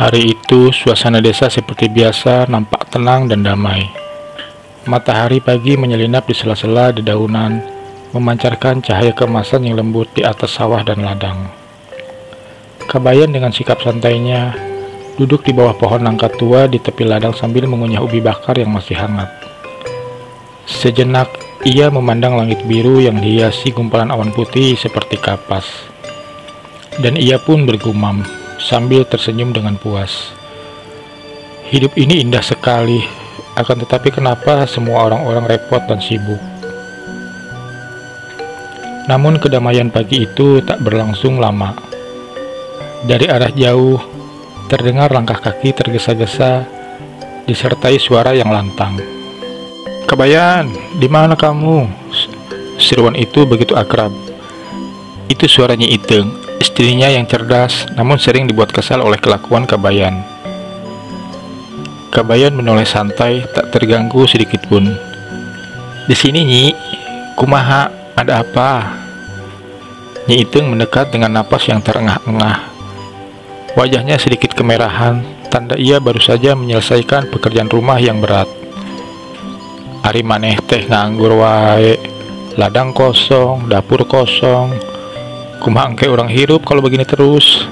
Hari itu, suasana desa seperti biasa nampak tenang dan damai. Matahari pagi menyelinap di sela-sela dedaunan, memancarkan cahaya keemasan yang lembut di atas sawah dan ladang. Kabayan dengan sikap santainya, duduk di bawah pohon nangka tua di tepi ladang sambil mengunyah ubi bakar yang masih hangat. Sejenak, ia memandang langit biru yang dihiasi gumpalan awan putih seperti kapas. Dan ia pun bergumam, sambil tersenyum dengan puas. Hidup ini indah sekali, akan tetapi kenapa semua orang-orang repot dan sibuk? Namun kedamaian pagi itu tak berlangsung lama. Dari arah jauh, terdengar langkah kaki tergesa-gesa, disertai suara yang lantang. "Kabayan, di mana kamu?" Seruan itu begitu akrab. Itu suaranya Iteng, istrinya yang cerdas, namun sering dibuat kesal oleh kelakuan Kabayan. Kabayan menoleh santai, tak terganggu sedikit pun. "Di sini, Nyi. Kumaha, ada apa?" Nyi Iteng mendekat dengan napas yang terengah-engah. Wajahnya sedikit kemerahan, tanda ia baru saja menyelesaikan pekerjaan rumah yang berat. "Ari maneh teh nganggur wae, ladang kosong, dapur kosong. Kumaha engke orang hirup kalau begini terus?"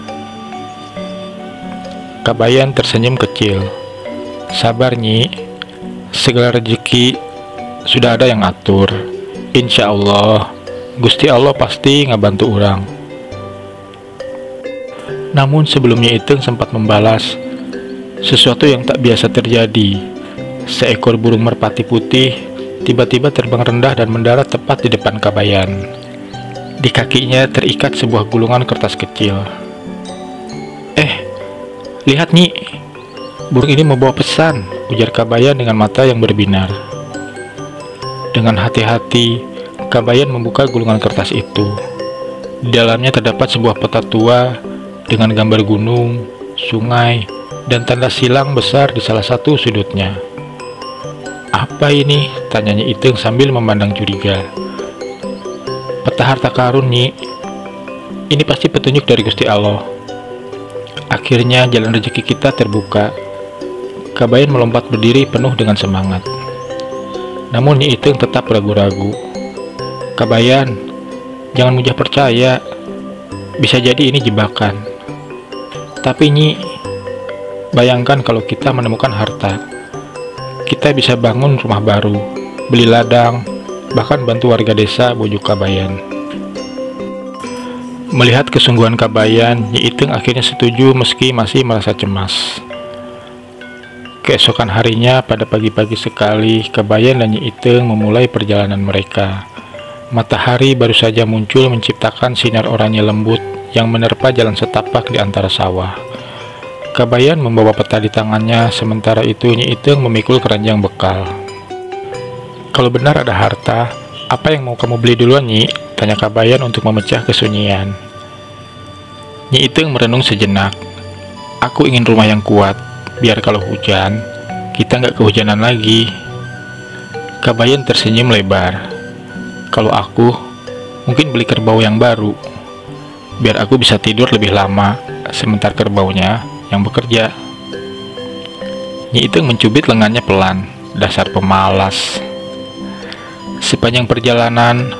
Kabayan tersenyum kecil. "Sabar, Nyi. Segala rezeki sudah ada yang atur. Insya Allah, Gusti Allah pasti ngabantu orang." Namun sebelumnya Iteng sempat membalas, sesuatu yang tak biasa terjadi. Seekor burung merpati putih tiba-tiba terbang rendah dan mendarat tepat di depan Kabayan. Di kakinya terikat sebuah gulungan kertas kecil. Lihat, Nyi. Burung ini membawa pesan," ujar Kabayan dengan mata yang berbinar. Dengan hati-hati, Kabayan membuka gulungan kertas itu. Di dalamnya terdapat sebuah peta tua dengan gambar gunung, sungai, dan tanda silang besar di salah satu sudutnya. "Apa ini?" tanyanya Iteng sambil memandang curiga. "Peta harta karun, Nyi. Ini pasti petunjuk dari Gusti Allah. Akhirnya jalan rezeki kita terbuka." Kabayan melompat berdiri penuh dengan semangat. Namun Nyi Iteng tetap ragu-ragu. "Kabayan, jangan mudah percaya. Bisa jadi ini jebakan. Tapi Nyi, bayangkan kalau kita menemukan harta. Kita bisa bangun rumah baru, beli ladang, bahkan bantu warga desa," bujuk Kabayan. Melihat kesungguhan Kabayan, Nyi Iteng akhirnya setuju meski masih merasa cemas. Keesokan harinya, pada pagi-pagi sekali, Kabayan dan Nyi Iteng memulai perjalanan mereka. Matahari baru saja muncul menciptakan sinar oranye lembut yang menerpa jalan setapak di antara sawah. Kabayan membawa peta di tangannya, sementara itu Nyi Iteng memikul keranjang bekal. "Kalau benar ada harta, apa yang mau kamu beli duluan, Nyi?" tanya Kabayan untuk memecah kesunyian. Nyi Iteng merenung sejenak. "Aku ingin rumah yang kuat, biar kalau hujan, kita nggak kehujanan lagi." Kabayan tersenyum lebar. "Kalau aku, mungkin beli kerbau yang baru, biar aku bisa tidur lebih lama, sementara kerbaunya yang bekerja." Nyi Iteng mencubit lengannya pelan. Dasar pemalas. Sepanjang perjalanan,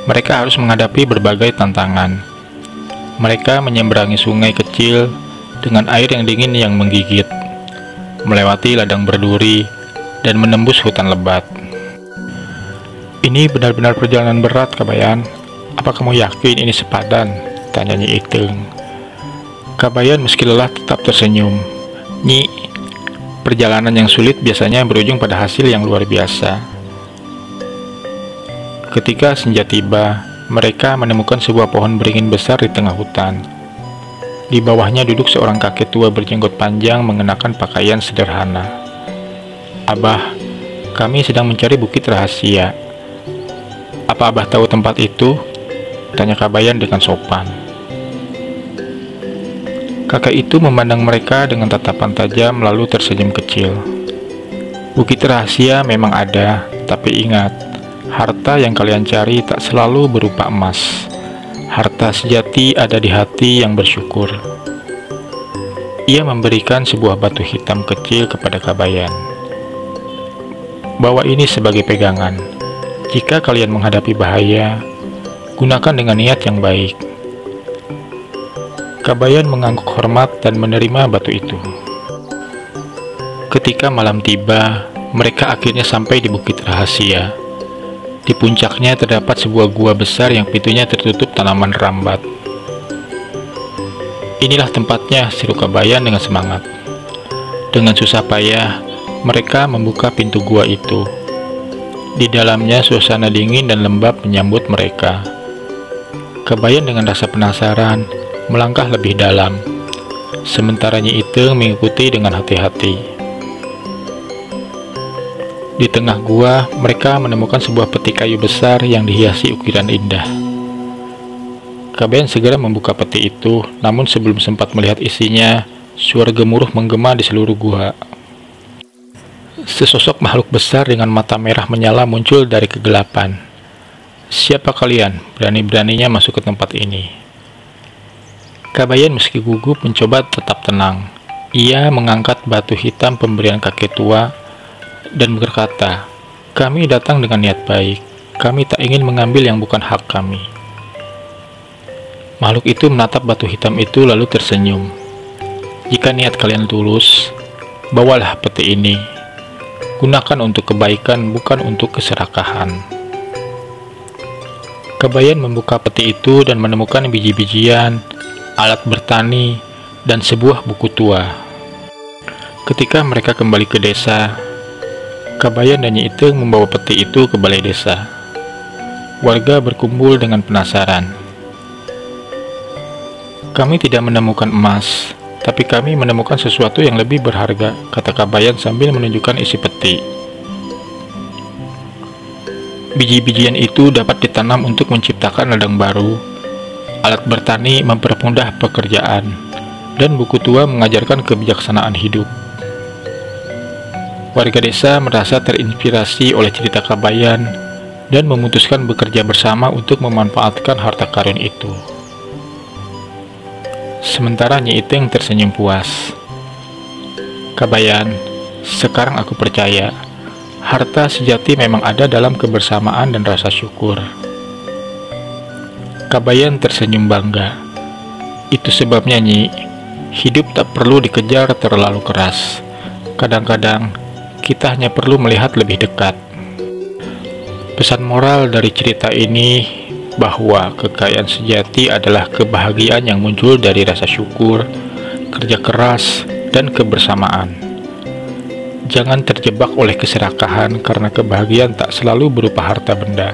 mereka harus menghadapi berbagai tantangan. Mereka menyeberangi sungai kecil dengan air yang dingin yang menggigit, melewati ladang berduri, dan menembus hutan lebat. "Ini benar-benar perjalanan berat, Kabayan. Apa kamu yakin ini sepadan?" tanya Nyi Iteng. Kabayan meski lelah tetap tersenyum. "Nyi, perjalanan yang sulit biasanya berujung pada hasil yang luar biasa." Ketika senja tiba, mereka menemukan sebuah pohon beringin besar di tengah hutan. Di bawahnya duduk seorang kakek tua berjenggot panjang mengenakan pakaian sederhana. "Abah, kami sedang mencari bukit rahasia. Apa Abah tahu tempat itu?" tanya Kabayan dengan sopan. Kakek itu memandang mereka dengan tatapan tajam lalu tersenyum kecil. "Bukit rahasia memang ada, tapi ingat, harta yang kalian cari tak selalu berupa emas. Harta sejati ada di hati yang bersyukur." Ia memberikan sebuah batu hitam kecil kepada Kabayan. Bawa ini sebagai pegangan. Jika kalian menghadapi bahaya, gunakan dengan niat yang baik. Kabayan mengangguk hormat dan menerima batu itu. Ketika malam tiba, mereka akhirnya sampai di Bukit Rahasia. Di puncaknya terdapat sebuah gua besar yang pintunya tertutup tanaman rambat. Inilah tempatnya, seru Kabayan dengan semangat. Dengan susah payah, mereka membuka pintu gua itu. Di dalamnya suasana dingin dan lembab menyambut mereka. Kabayan dengan rasa penasaran melangkah lebih dalam, sementara Nyi Iteng mengikuti dengan hati-hati. Di tengah gua, mereka menemukan sebuah peti kayu besar yang dihiasi ukiran indah. Kabayan segera membuka peti itu, namun sebelum sempat melihat isinya, suara gemuruh menggema di seluruh gua. Sesosok makhluk besar dengan mata merah menyala muncul dari kegelapan. "Siapa kalian? Berani-beraninya masuk ke tempat ini?" Kabayan meski gugup mencoba tetap tenang. Ia mengangkat batu hitam pemberian kakek tua dan berkata, "Kami datang dengan niat baik. Kami tak ingin mengambil yang bukan hak kami." Makhluk itu menatap batu hitam itu lalu tersenyum. "Jika niat kalian tulus, bawalah peti ini. Gunakan untuk kebaikan, bukan untuk keserakahan." Kabayan membuka peti itu dan menemukan biji-bijian, alat bertani, dan sebuah buku tua. Ketika mereka kembali ke desa, Kabayan dan Nyi Iteng membawa peti itu ke balai desa. Warga berkumpul dengan penasaran. "Kami tidak menemukan emas, tapi kami menemukan sesuatu yang lebih berharga," kata Kabayan sambil menunjukkan isi peti. Biji-bijian itu dapat ditanam untuk menciptakan ladang baru, alat bertani mempermudah pekerjaan, dan buku tua mengajarkan kebijaksanaan hidup. Warga desa merasa terinspirasi oleh cerita Kabayan dan memutuskan bekerja bersama untuk memanfaatkan harta karun itu. Sementara Nyi Iteng tersenyum puas. "Kabayan, sekarang aku percaya, harta sejati memang ada dalam kebersamaan dan rasa syukur." Kabayan tersenyum bangga. "Itu sebabnya, Nyi, hidup tak perlu dikejar terlalu keras. Kadang-kadang, kita hanya perlu melihat lebih dekat." Pesan moral dari cerita ini bahwa kekayaan sejati adalah kebahagiaan yang muncul dari rasa syukur, kerja keras, dan kebersamaan. Jangan terjebak oleh keserakahan karena kebahagiaan tak selalu berupa harta benda.